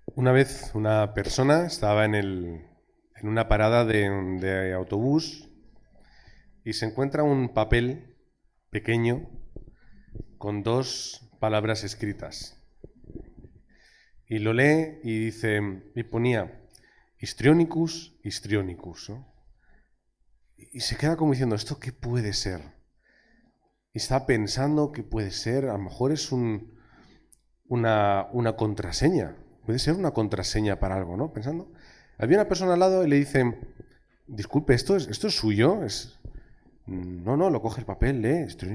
Una vez una persona estaba en una parada de autobús y se encuentra un papel pequeño con dos palabras escritas. Y lo lee y dice, y ponía histrionicus, histrionicus, ¿no? Y se queda como diciendo, ¿esto qué puede ser? Y está pensando qué puede ser, a lo mejor es una contraseña. Puede ser una contraseña para algo, ¿no? Pensando. Había una persona al lado y le dice, disculpe, ¿esto es suyo? No, no, lo coge el papel, lee, esto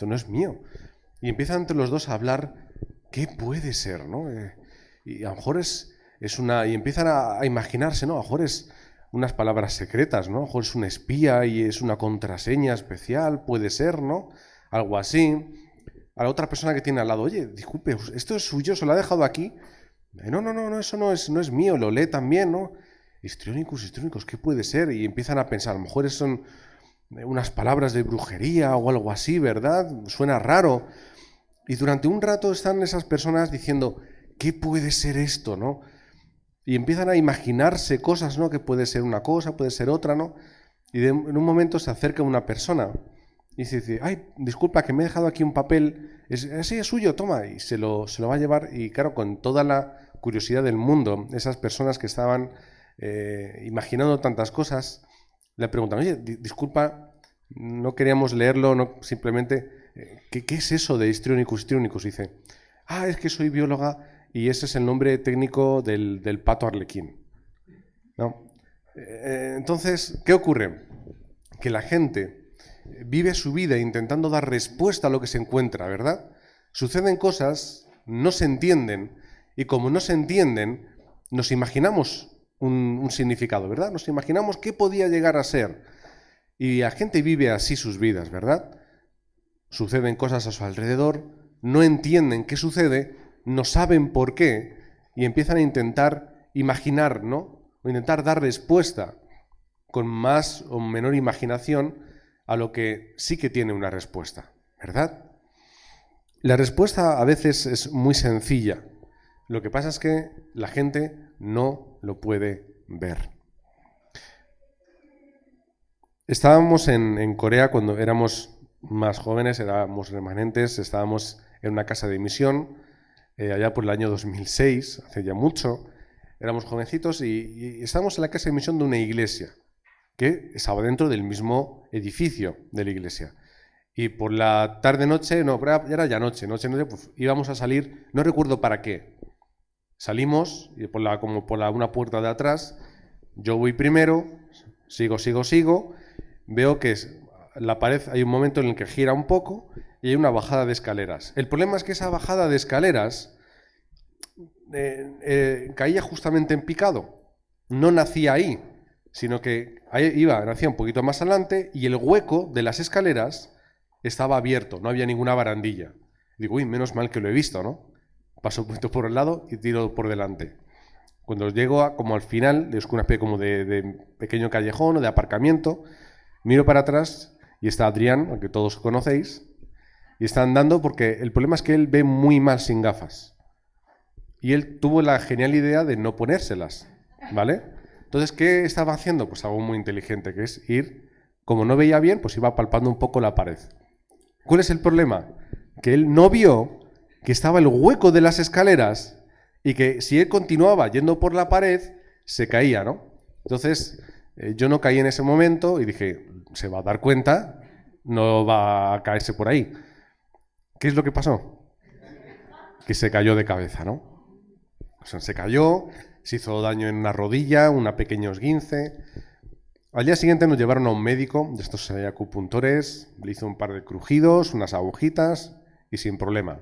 no es mío. Y empiezan entre los dos a hablar, ¿qué puede ser, no? Y a lo mejor es una... Y empiezan a imaginarse, ¿no? A lo mejor es unas palabras secretas, ¿no? A lo mejor es un espía y es una contraseña especial, puede ser, ¿no? Algo así. A la otra persona que tiene al lado, oye, disculpe, ¿esto es suyo? ¿Se lo ha dejado aquí? No, no, no, no, eso no es mío, lo lee también, ¿no? Histriónicos, ¿qué puede ser? Y empiezan a pensar, a lo mejor son unas palabras de brujería o algo así, ¿verdad? Suena raro. Y durante un rato están esas personas diciendo, ¿qué puede ser esto, no? Y empiezan a imaginarse cosas, ¿no? Que puede ser una cosa, puede ser otra, ¿no? Y en un momento se acerca una persona y se dice, ay, disculpa, que me he dejado aquí un papel, así es suyo, toma, y se lo va a llevar. Y claro, con toda la curiosidad del mundo, esas personas que estaban imaginando tantas cosas, le preguntan, oye, disculpa, no queríamos leerlo, no, simplemente, ¿qué es eso de histrionicus? Dice, es que soy bióloga y ese es el nombre técnico del pato arlequín, ¿no? Entonces, ¿qué ocurre? Que la gente vive su vida intentando dar respuesta a lo que se encuentra, ¿verdad? Suceden cosas, no se entienden, y como no se entienden, nos imaginamos un significado, ¿verdad? Nos imaginamos qué podía llegar a ser. Y la gente vive así sus vidas, ¿verdad? Suceden cosas a su alrededor, no entienden qué sucede, no saben por qué, y empiezan a intentar imaginar, ¿no? O intentar dar respuesta con más o menor imaginación a lo que sí que tiene una respuesta, ¿verdad? La respuesta a veces es muy sencilla. Lo que pasa es que la gente no lo puede ver. Estábamos en Corea cuando éramos más jóvenes, éramos remanentes, estábamos en una casa de misión, allá por el año 2006, hace ya mucho, éramos jovencitos y estábamos en la casa de misión de una iglesia que estaba dentro del mismo edificio de la iglesia. Y por la tarde-noche, no, ya era ya noche, pues íbamos a salir, no recuerdo para qué. Salimos, y como por una puerta de atrás, yo voy primero, sigo, veo que la pared hay un momento en el que gira un poco y hay una bajada de escaleras. El problema es que esa bajada de escaleras caía justamente en picado, no nacía ahí, sino que nacía un poquito más adelante y el hueco de las escaleras estaba abierto, no había ninguna barandilla. Digo, uy, menos mal que lo he visto, ¿no? Paso un poquito por el lado y tiro por delante. Cuando llego como al final, es una especie como de pequeño callejón o de aparcamiento, miro para atrás y está Adrián, al que todos conocéis, y está andando porque el problema es que él ve muy mal sin gafas. Y él tuvo la genial idea de no ponérselas, ¿vale? Entonces, ¿qué estaba haciendo? Pues algo muy inteligente, que es ir, como no veía bien, pues iba palpando un poco la pared. ¿Cuál es el problema? Que él no vio que estaba el hueco de las escaleras y que si él continuaba yendo por la pared, se caía, ¿no? Entonces, yo no caí en ese momento y dije, se va a dar cuenta, no va a caerse por ahí. ¿Qué es lo que pasó? Que se cayó de cabeza, ¿no? O sea, se cayó, se hizo daño en una rodilla, una pequeña esguince. Al día siguiente nos llevaron a un médico de estos acupuntores, le hizo un par de crujidos, unas agujitas y sin problema.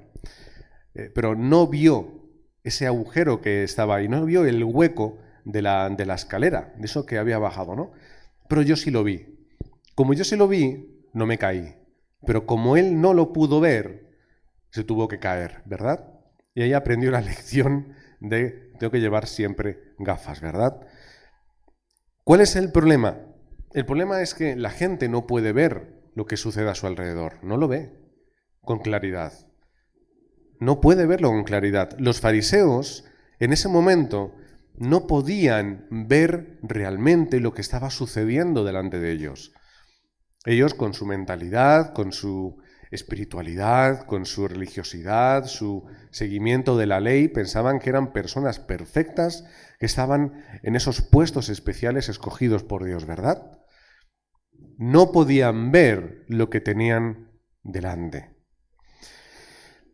Pero no vio ese agujero que estaba ahí, no vio el hueco de la escalera, de eso que había bajado, ¿no? Pero yo sí lo vi. Como yo sí lo vi, no me caí. Pero como él no lo pudo ver, se tuvo que caer, ¿verdad? Y ahí aprendió la lección de tengo que llevar siempre gafas, ¿verdad? ¿Cuál es el problema? El problema es que la gente no puede ver lo que sucede a su alrededor, no lo ve con claridad. No puede verlo con claridad. Los fariseos en ese momento no podían ver realmente lo que estaba sucediendo delante de ellos. Ellos, con su mentalidad, con su espiritualidad, con su religiosidad, su seguimiento de la ley, pensaban que eran personas perfectas que estaban en esos puestos especiales escogidos por Dios, ¿verdad? No podían ver lo que tenían delante.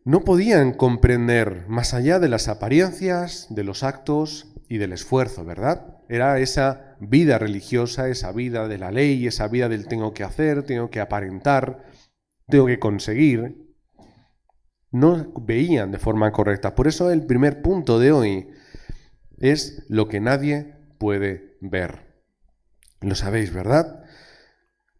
No podían comprender más allá de las apariencias, de los actos y del esfuerzo, ¿verdad? Era esa vida religiosa, esa vida de la ley, esa vida del tengo que hacer, tengo que aparentar, tengo que conseguir. No veían de forma correcta. Por eso el primer punto de hoy es lo que nadie puede ver. Lo sabéis, ¿verdad?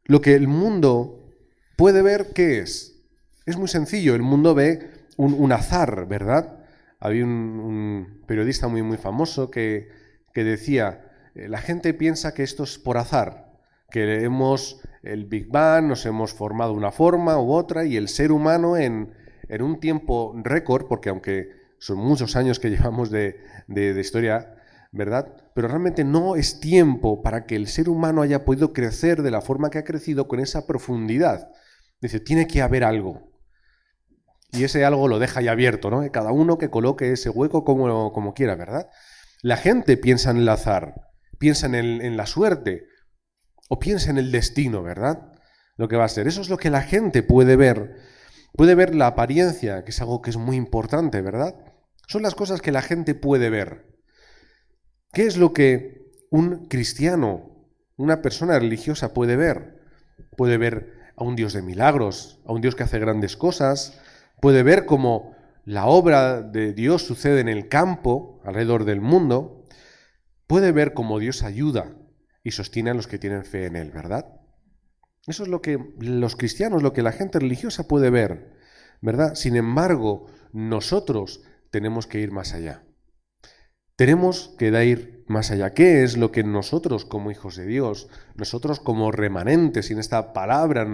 Lo que el mundo puede ver, ¿qué es? Es muy sencillo. El mundo ve un azar, ¿verdad? Había un periodista muy famoso que decía, la gente piensa que esto es por azar, que el Big Bang, nos hemos formado una forma u otra, y el ser humano en un tiempo récord, porque aunque son muchos años que llevamos de historia, ¿verdad? Pero realmente no es tiempo para que el ser humano haya podido crecer de la forma que ha crecido con esa profundidad. Dice, tiene que haber algo. Y ese algo lo deja ahí abierto, ¿no? Cada uno que coloque ese hueco como quiera, ¿verdad? La gente piensa en el azar, piensa en la suerte, o piensa en el destino, ¿verdad? Lo que va a ser. Eso es lo que la gente puede ver. Puede ver la apariencia, que es algo que es muy importante, ¿verdad? Son las cosas que la gente puede ver. ¿Qué es lo que un cristiano, una persona religiosa puede ver? Puede ver a un Dios de milagros, a un Dios que hace grandes cosas, puede ver cómo la obra de Dios sucede en el campo, alrededor del mundo, puede ver cómo Dios ayuda y sostiene a los que tienen fe en Él, ¿verdad? Eso es lo que los cristianos, lo que la gente religiosa puede ver, ¿verdad? Sin embargo, nosotros tenemos que ir más allá. Tenemos que ir más allá. ¿Qué es lo que nosotros como hijos de Dios, nosotros como remanentes, y en esta palabra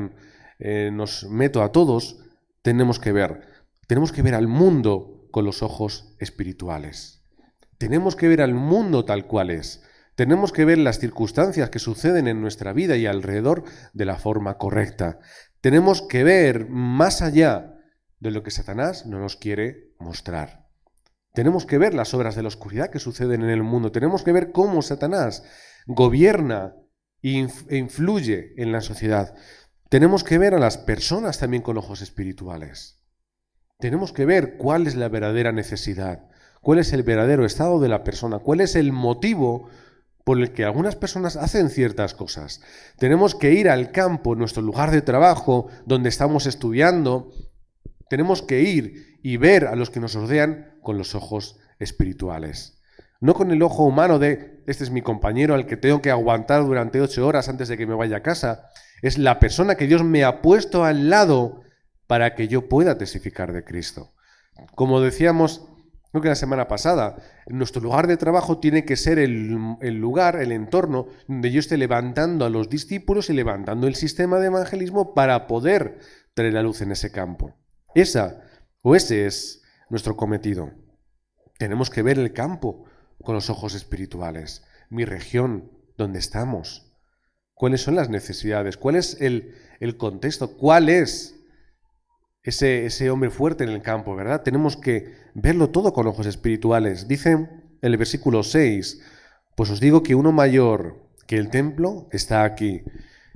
nos meto a todos, tenemos que ver? Tenemos que ver al mundo con los ojos espirituales. Tenemos que ver al mundo tal cual es. Tenemos que ver las circunstancias que suceden en nuestra vida y alrededor de la forma correcta. Tenemos que ver más allá de lo que Satanás no nos quiere mostrar. Tenemos que ver las obras de la oscuridad que suceden en el mundo. Tenemos que ver cómo Satanás gobierna e influye en la sociedad. Tenemos que ver a las personas también con ojos espirituales. Tenemos que ver cuál es la verdadera necesidad, cuál es el verdadero estado de la persona, cuál es el motivo por el que algunas personas hacen ciertas cosas. Tenemos que ir al campo, nuestro lugar de trabajo, donde estamos estudiando. Tenemos que ir y ver a los que nos rodean con los ojos espirituales. No con el ojo humano de, este es mi compañero al que tengo que aguantar durante 8 horas antes de que me vaya a casa. Es la persona que Dios me ha puesto al lado para que yo pueda testificar de Cristo. Como decíamos, creo que la semana pasada, nuestro lugar de trabajo tiene que ser el lugar, el entorno, donde yo esté levantando a los discípulos y levantando el sistema de evangelismo para poder traer la luz en ese campo. Ese es nuestro cometido. Tenemos que ver el campo con los ojos espirituales, mi región, donde estamos, cuáles son las necesidades, cuál es el contexto, cuál es ese hombre fuerte en el campo, ¿verdad? Tenemos que verlo todo con ojos espirituales. Dice en el versículo 6, pues os digo que uno mayor que el templo está aquí.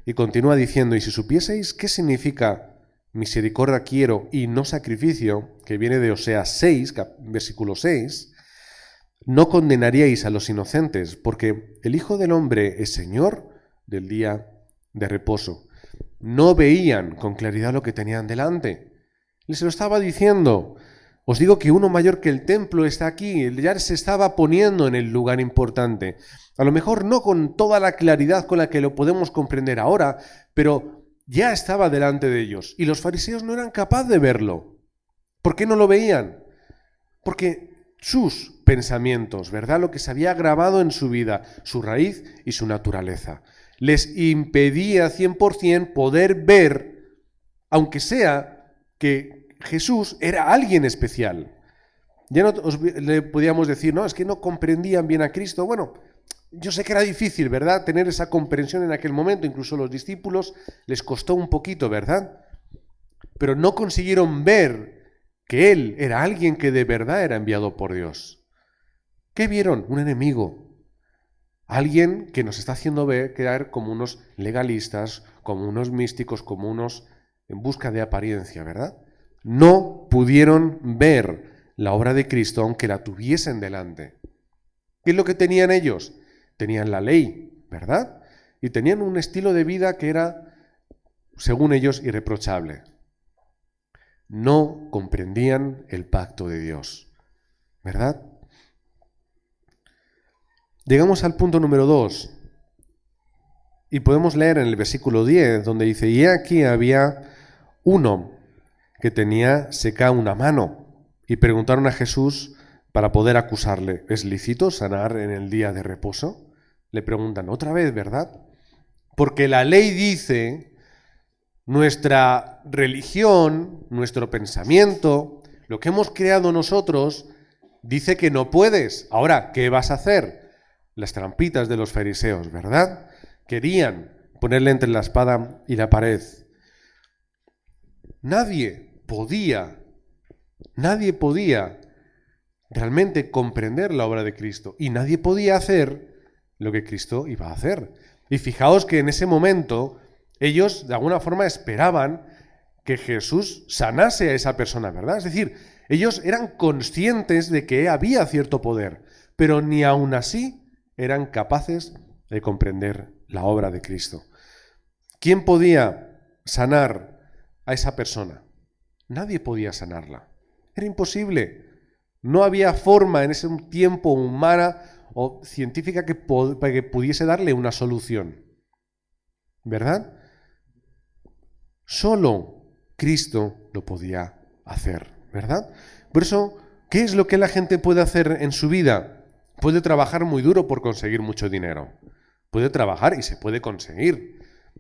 Y continúa diciendo, y si supieseis qué significa misericordia quiero y no sacrificio, que viene de Oseas 6, versículo 6, no condenaríais a los inocentes, porque el Hijo del Hombre es Señor del día de reposo. No veían con claridad lo que tenían delante. Les lo estaba diciendo. Os digo que uno mayor que el templo está aquí. Ya se estaba poniendo en el lugar importante. A lo mejor no con toda la claridad con la que lo podemos comprender ahora, pero ya estaba delante de ellos. Y los fariseos no eran capaces de verlo. ¿Por qué no lo veían? Porque sus pensamientos, ¿verdad? Lo que se había grabado en su vida, su raíz y su naturaleza, les impedía 100% poder ver, aunque sea que Jesús era alguien especial. Ya no le podíamos decir, no, es que no comprendían bien a Cristo. Bueno, yo sé que era difícil, ¿verdad?, tener esa comprensión en aquel momento. Incluso a los discípulos les costó un poquito, ¿verdad? Pero no consiguieron ver que Él era alguien que de verdad era enviado por Dios. ¿Qué vieron? Un enemigo. Alguien que nos está haciendo quedar como unos legalistas, como unos místicos, como unos en busca de apariencia, ¿verdad? No pudieron ver la obra de Cristo aunque la tuviesen delante. ¿Qué es lo que tenían ellos? Tenían la ley, ¿verdad? Y tenían un estilo de vida que era, según ellos, irreprochable. No comprendían el pacto de Dios, ¿verdad? Llegamos al punto número 2 y podemos leer en el versículo 10 donde dice: y aquí había uno que tenía seca una mano y preguntaron a Jesús para poder acusarle: ¿es lícito sanar en el día de reposo? Le preguntan otra vez, ¿verdad? Porque la ley dice, nuestra religión, nuestro pensamiento, lo que hemos creado nosotros, dice que no puedes. Ahora, ¿qué vas a hacer? Las trampitas de los fariseos, ¿verdad? Querían ponerle entre la espada y la pared. Nadie podía realmente comprender la obra de Cristo y nadie podía hacer lo que Cristo iba a hacer. Y fijaos que en ese momento ellos de alguna forma esperaban que Jesús sanase a esa persona, ¿verdad? Es decir, ellos eran conscientes de que había cierto poder, pero ni aun así eran capaces de comprender la obra de Cristo. ¿Quién podía sanar a esa persona? Nadie podía sanarla. Era imposible. No había forma en ese tiempo humana o científica que pudiese darle una solución. ¿Verdad? Solo Cristo lo podía hacer, ¿verdad? Por eso, ¿qué es lo que la gente puede hacer en su vida? Puede trabajar muy duro por conseguir mucho dinero. Puede trabajar y se puede conseguir.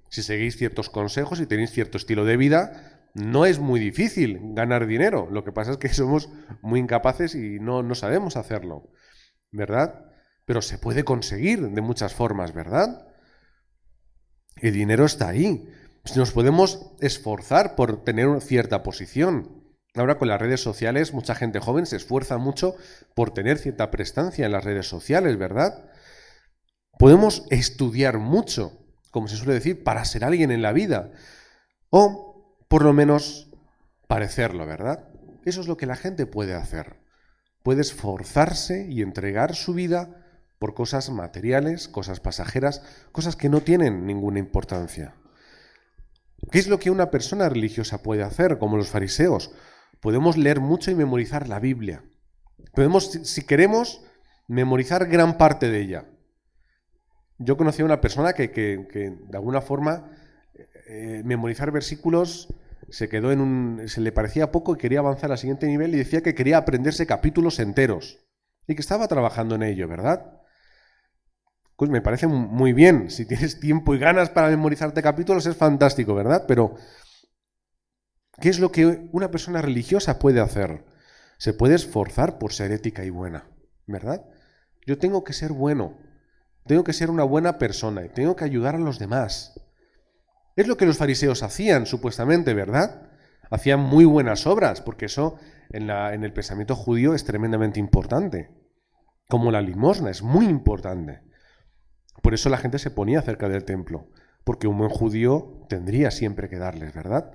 Si seguís ciertos consejos y tenéis cierto estilo de vida, no es muy difícil ganar dinero. Lo que pasa es que somos muy incapaces y no sabemos hacerlo, ¿verdad? Pero se puede conseguir de muchas formas, ¿verdad? El dinero está ahí. Nos podemos esforzar por tener cierta posición. Ahora con las redes sociales, mucha gente joven se esfuerza mucho por tener cierta prestancia en las redes sociales, ¿verdad? Podemos estudiar mucho, como se suele decir, para ser alguien en la vida. O, por lo menos, parecerlo, ¿verdad? Eso es lo que la gente puede hacer. Puede esforzarse y entregar su vida por cosas materiales, cosas pasajeras, cosas que no tienen ninguna importancia. ¿Qué es lo que una persona religiosa puede hacer, como los fariseos? Podemos leer mucho y memorizar la Biblia. Podemos, si queremos, memorizar gran parte de ella. Yo conocí a una persona que de alguna forma, memorizar versículos se le parecía poco y quería avanzar al siguiente nivel y decía que quería aprenderse capítulos enteros y que estaba trabajando en ello, ¿verdad? Pues me parece muy bien. Si tienes tiempo y ganas para memorizarte capítulos es fantástico, ¿verdad? Pero ¿qué es lo que una persona religiosa puede hacer? Se puede esforzar por ser ética y buena, ¿verdad? Yo tengo que ser bueno, tengo que ser una buena persona y tengo que ayudar a los demás. Es lo que los fariseos hacían, supuestamente, ¿verdad? Hacían muy buenas obras, porque eso en el pensamiento judío es tremendamente importante. Como la limosna, es muy importante. Por eso la gente se ponía cerca del templo, porque un buen judío tendría siempre que darles, ¿verdad?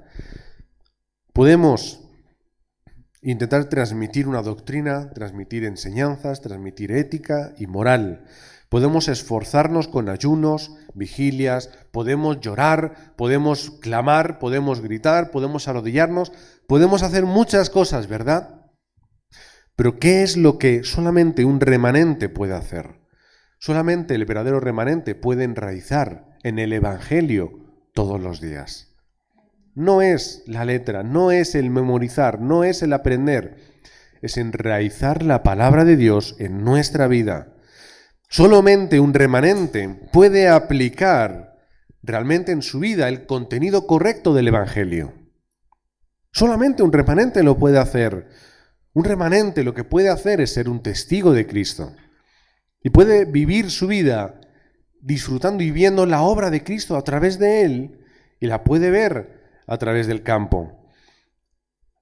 Podemos intentar transmitir una doctrina, transmitir enseñanzas, transmitir ética y moral. Podemos esforzarnos con ayunos, vigilias, podemos llorar, podemos clamar, podemos gritar, podemos arrodillarnos, podemos hacer muchas cosas, ¿verdad? Pero ¿qué es lo que solamente un remanente puede hacer? Solamente el verdadero remanente puede enraizar en el Evangelio todos los días. No es la letra, no es el memorizar, no es el aprender, es enraizar la palabra de Dios en nuestra vida. Solamente un remanente puede aplicar realmente en su vida el contenido correcto del Evangelio. Solamente un remanente lo puede hacer. Un remanente lo que puede hacer es ser un testigo de Cristo. Y puede vivir su vida disfrutando y viendo la obra de Cristo a través de él, y la puede ver a través del campo.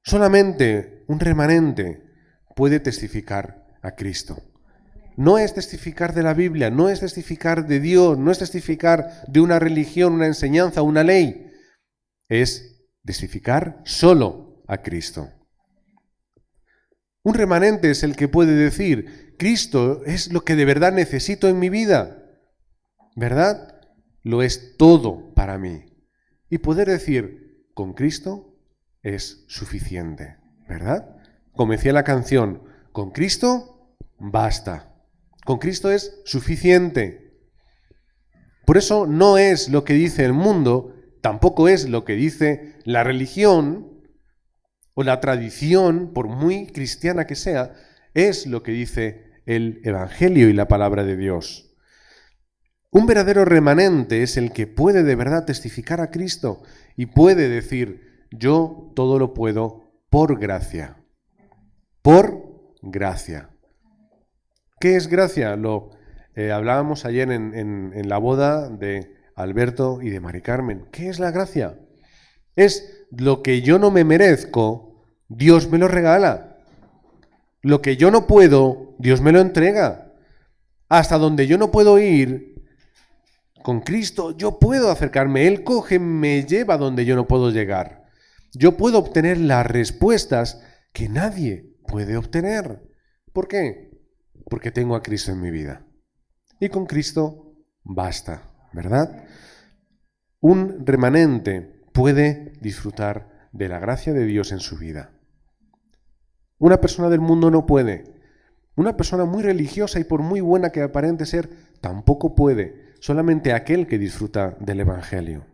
Solamente un remanente puede testificar a Cristo. No es testificar de la Biblia, no es testificar de Dios, no es testificar de una religión, una enseñanza, una ley. Es testificar solo a Cristo. Un remanente es el que puede decir, Cristo es lo que de verdad necesito en mi vida, ¿verdad? Lo es todo para mí. Y poder decir, con Cristo es suficiente, ¿verdad? Como decía la canción, con Cristo basta. Con Cristo es suficiente. Por eso no es lo que dice el mundo, tampoco es lo que dice la religión o la tradición, por muy cristiana que sea, es lo que dice el Evangelio y la palabra de Dios. Un verdadero remanente es el que puede de verdad testificar a Cristo y puede decir, yo todo lo puedo por gracia. Por gracia. ¿Qué es gracia? Lo hablábamos ayer en la boda de Alberto y de Mari Carmen. ¿Qué es la gracia? Es lo que yo no me merezco, Dios me lo regala. Lo que yo no puedo, Dios me lo entrega. Hasta donde yo no puedo ir, con Cristo yo puedo acercarme. Él coge, me lleva donde yo no puedo llegar. Yo puedo obtener las respuestas que nadie puede obtener. ¿Por qué? Porque tengo a Cristo en mi vida. Y con Cristo basta, ¿verdad? Un remanente puede disfrutar de la gracia de Dios en su vida. Una persona del mundo no puede. Una persona muy religiosa y por muy buena que aparente ser, tampoco puede. Solamente aquel que disfruta del Evangelio.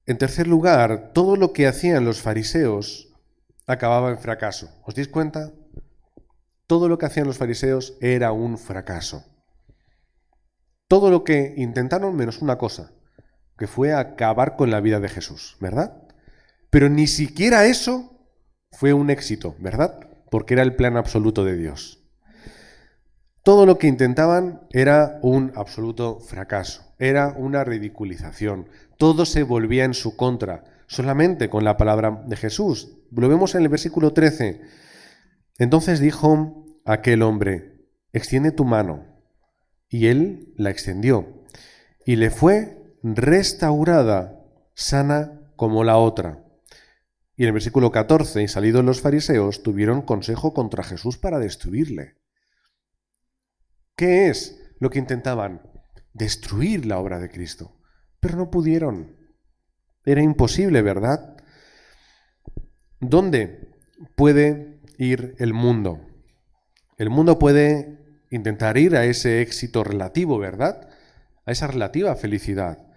En tercer lugar, todo lo que hacían los fariseos acababa en fracaso. ¿Os dais cuenta? Todo lo que hacían los fariseos era un fracaso. Todo lo que intentaron menos una cosa, que fue acabar con la vida de Jesús, ¿verdad? Pero ni siquiera eso fue un éxito, ¿verdad? Porque era el plan absoluto de Dios. Todo lo que intentaban era un absoluto fracaso, era una ridiculización. Todo se volvía en su contra, solamente con la palabra de Jesús. Lo vemos en el versículo 13. Entonces dijo aquel hombre, extiende tu mano. Y él la extendió. Y le fue restaurada, sana como la otra. Y en el versículo 14, y salidos los fariseos, tuvieron consejo contra Jesús para destruirle. ¿Qué es lo que intentaban? Destruir la obra de Cristo. Pero no pudieron. Era imposible, ¿verdad? ¿Dónde puede ir el mundo? El mundo puede intentar ir a ese éxito relativo, ¿verdad? A esa relativa felicidad.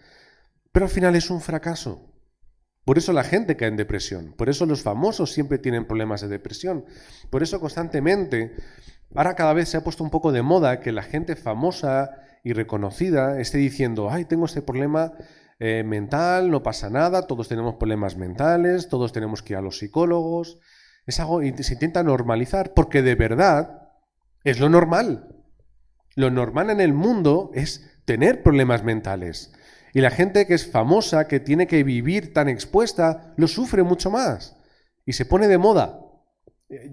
Pero al final es un fracaso. Por eso la gente cae en depresión. Por eso los famosos siempre tienen problemas de depresión. Por eso constantemente, ahora cada vez se ha puesto un poco de moda que la gente famosa y reconocida esté diciendo, ay, tengo este problema mental, no pasa nada, todos tenemos problemas mentales, todos tenemos que ir a los psicólogos. Es algo, y se intenta normalizar porque de verdad es lo normal. Lo normal en el mundo es tener problemas mentales. Y la gente que es famosa, que tiene que vivir tan expuesta, lo sufre mucho más. Y se pone de moda.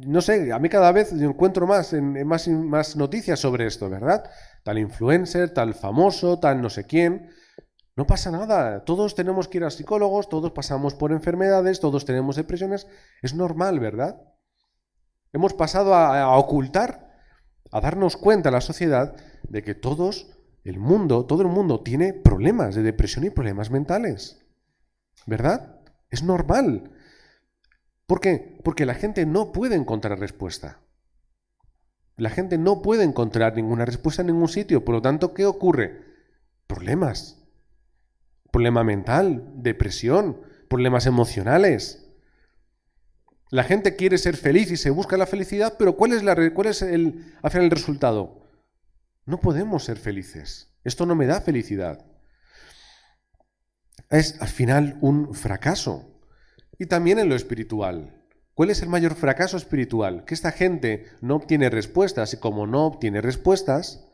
No sé, a mí cada vez encuentro más noticias sobre esto, ¿verdad? Tal influencer, tal famoso, tal no sé quién. No pasa nada. Todos tenemos que ir a psicólogos, todos pasamos por enfermedades, todos tenemos depresiones. Es normal, ¿verdad? Hemos pasado a ocultar, a darnos cuenta a la sociedad de que todo el mundo tiene problemas de depresión y problemas mentales. ¿Verdad? Es normal. ¿Por qué? Porque la gente no puede encontrar respuesta. La gente no puede encontrar ninguna respuesta en ningún sitio. Por lo tanto, ¿qué ocurre? Problemas. Problema mental, depresión, problemas emocionales. La gente quiere ser feliz y se busca la felicidad, pero ¿cuál es al final el resultado? No podemos ser felices. Esto no me da felicidad. Es al final un fracaso. y también en lo espiritual. ¿Cuál es el mayor fracaso espiritual? Que esta gente no obtiene respuestas y como no obtiene respuestas,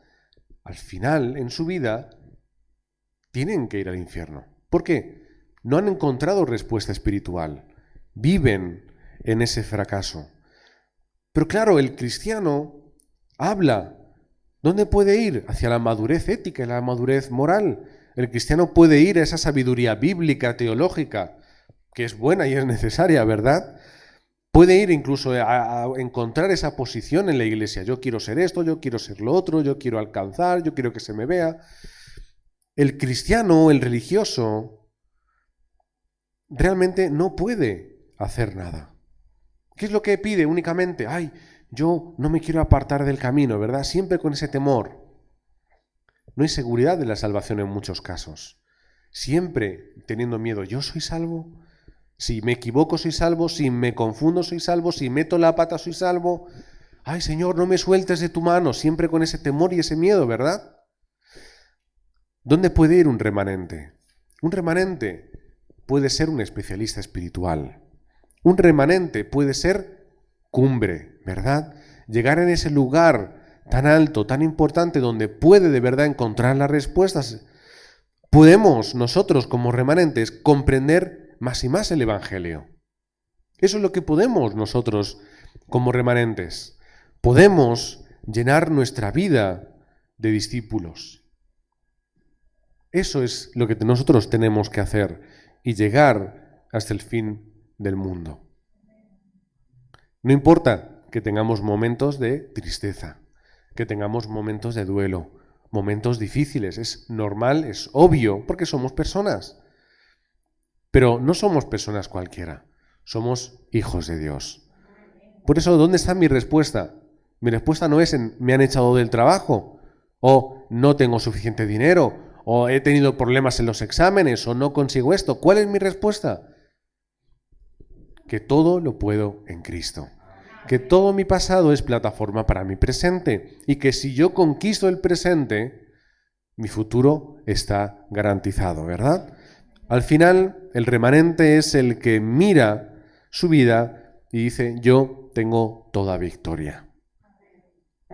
al final en su vida tienen que ir al infierno. ¿Por qué? No han encontrado respuesta espiritual. Viven en ese fracaso. Pero claro, el cristiano habla. ¿Dónde puede ir? Hacia la madurez ética y la madurez moral. El cristiano puede ir a esa sabiduría bíblica, teológica, que es buena y es necesaria, ¿verdad? Puede ir incluso a encontrar esa posición en la iglesia. Yo quiero ser esto, yo quiero ser lo otro, yo quiero alcanzar, yo quiero que se me vea. El cristiano, el religioso, realmente no puede hacer nada. ¿Qué es lo que pide únicamente? Ay, yo no me quiero apartar del camino, ¿verdad? Siempre con ese temor. No hay seguridad de la salvación en muchos casos. Siempre teniendo miedo. ¿Yo soy salvo? Si me equivoco soy salvo, si me confundo soy salvo, si meto la pata soy salvo. Ay, Señor, no me sueltes de tu mano, siempre con ese temor y ese miedo, ¿verdad? ¿Dónde puede ir un remanente? Un remanente puede ser un especialista espiritual. Un remanente puede ser cumbre, ¿verdad? Llegar en ese lugar tan alto, tan importante, donde puede de verdad encontrar las respuestas. Podemos nosotros como remanentes comprender más y más el Evangelio. Eso es lo que podemos nosotros como remanentes. Podemos llenar nuestra vida de discípulos. Eso es lo que nosotros tenemos que hacer y llegar hasta el fin del mundo. No importa que tengamos momentos de tristeza, que tengamos momentos de duelo, momentos difíciles. Es normal, es obvio, porque somos personas. Pero no somos personas cualquiera, somos hijos de Dios. Por eso, ¿dónde está mi respuesta? Mi respuesta no es en me han echado del trabajo, o no tengo suficiente dinero, o he tenido problemas en los exámenes, o no consigo esto. ¿Cuál es mi respuesta? Que todo lo puedo en Cristo. Que todo mi pasado es plataforma para mi presente, y que si yo conquisto el presente, mi futuro está garantizado, ¿verdad? Al final, el remanente es el que mira su vida y dice, yo tengo toda victoria.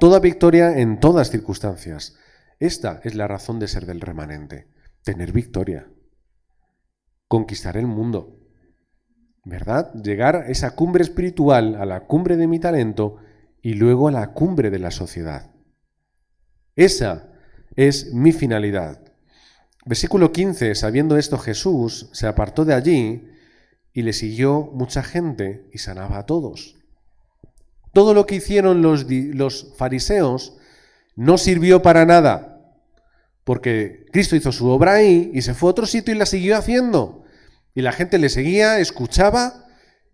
Toda victoria en todas circunstancias. Esta es la razón de ser del remanente, tener victoria, conquistar el mundo, ¿verdad? Llegar a esa cumbre espiritual, a la cumbre de mi talento y luego a la cumbre de la sociedad. Esa es mi finalidad. Versículo 15, sabiendo esto Jesús se apartó de allí y le siguió mucha gente y sanaba a todos. Todo lo que hicieron los fariseos no sirvió para nada, porque Cristo hizo su obra ahí y se fue a otro sitio y la siguió haciendo. Y la gente le seguía, escuchaba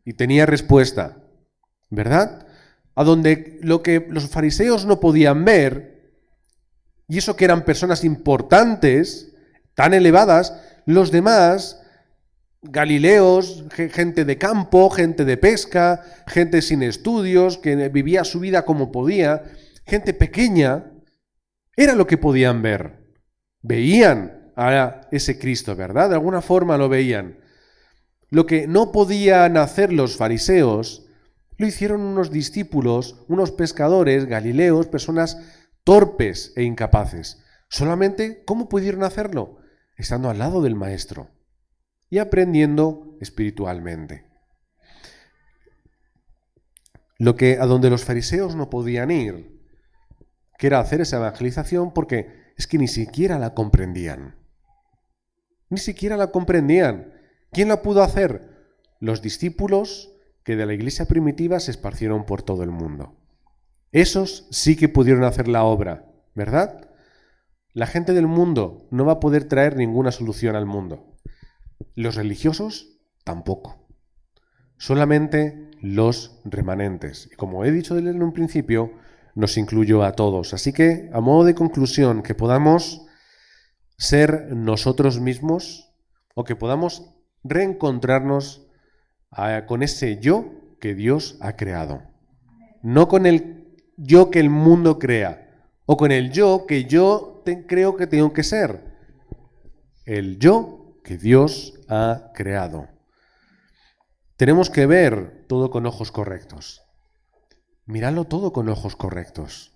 y tenía respuesta, ¿verdad? A donde lo que los fariseos no podían ver, y eso que eran personas importantes, tan elevadas, los demás, galileos, gente de campo, gente de pesca, gente sin estudios, que vivía su vida como podía, gente pequeña, era lo que podían ver. Veían a ese Cristo, ¿verdad? De alguna forma lo veían. Lo que no podían hacer los fariseos, lo hicieron unos discípulos, unos pescadores, galileos, personas torpes e incapaces. Solamente, ¿cómo pudieron hacerlo? Estando al lado del Maestro y aprendiendo espiritualmente. A donde los fariseos no podían ir, que era hacer esa evangelización, porque es que ni siquiera la comprendían. Ni siquiera la comprendían. ¿Quién la pudo hacer? Los discípulos que de la iglesia primitiva se esparcieron por todo el mundo. Esos sí que pudieron hacer la obra, ¿verdad? La gente del mundo no va a poder traer ninguna solución al mundo. Los religiosos tampoco. Solamente los remanentes. Y como he dicho en un principio, nos incluyó a todos. Así que, a modo de conclusión, que podamos ser nosotros mismos o que podamos reencontrarnos con ese yo que Dios ha creado. No con el yo que el mundo crea o con el yo que yo creo que tengo que ser. El yo que Dios ha creado. Tenemos que ver todo con ojos correctos. Miradlo todo con ojos correctos.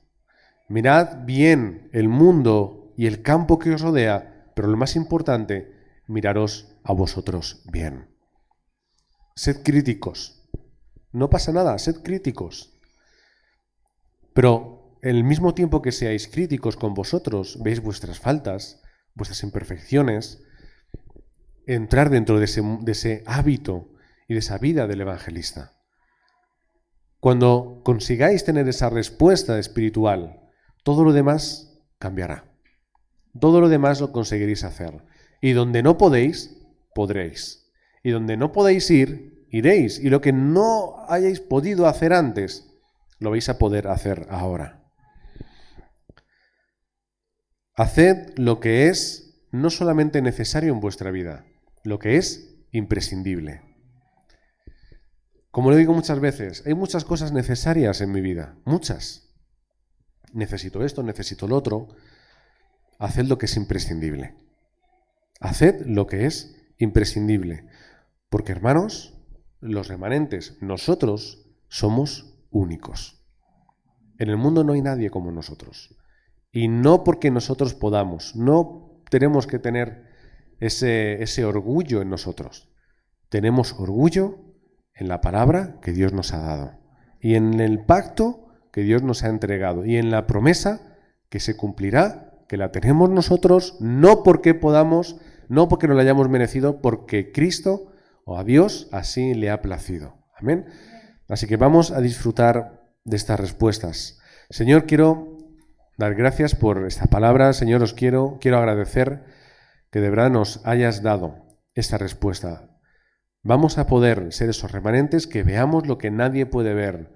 Mirad bien el mundo y el campo que os rodea, pero lo más importante, miraros a vosotros bien. Sed críticos. No pasa nada, sed críticos. Pero en el mismo tiempo que seáis críticos con vosotros, veis vuestras faltas, vuestras imperfecciones, entrar dentro de ese hábito y de esa vida del evangelista. Cuando consigáis tener esa respuesta espiritual, todo lo demás cambiará. Todo lo demás lo conseguiréis hacer. Y donde no podéis, podréis. Y donde no podéis ir, iréis. Y lo que no hayáis podido hacer antes, lo vais a poder hacer ahora. Haced lo que es no solamente necesario en vuestra vida, lo que es imprescindible. Como lo digo muchas veces, hay muchas cosas necesarias en mi vida, muchas. Necesito esto, necesito lo otro. Haced lo que es imprescindible. Haced lo que es imprescindible. Porque, hermanos, los remanentes, nosotros somos únicos. En el mundo no hay nadie como nosotros. Y no porque nosotros podamos, no tenemos que tener ese orgullo en nosotros. Tenemos orgullo en la palabra que Dios nos ha dado y en el pacto que Dios nos ha entregado y en la promesa que se cumplirá, que la tenemos nosotros, no porque podamos, no porque nos la hayamos merecido, porque Cristo o a Dios así le ha placido. Amén. Así que vamos a disfrutar de estas respuestas. Señor, quiero dar gracias por esta palabra. Señor, os quiero agradecer que de verdad nos hayas dado esta respuesta. Vamos a poder ser esos remanentes que veamos lo que nadie puede ver,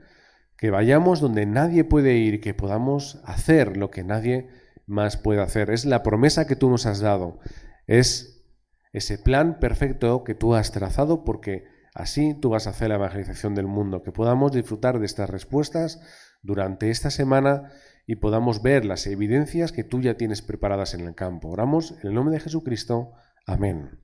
que vayamos donde nadie puede ir, que podamos hacer lo que nadie más puede hacer. Es la promesa que tú nos has dado, es ese plan perfecto que tú has trazado, porque así tú vas a hacer la evangelización del mundo, que podamos disfrutar de estas respuestas durante esta semana y podamos ver las evidencias que tú ya tienes preparadas en el campo. Oramos en el nombre de Jesucristo. Amén.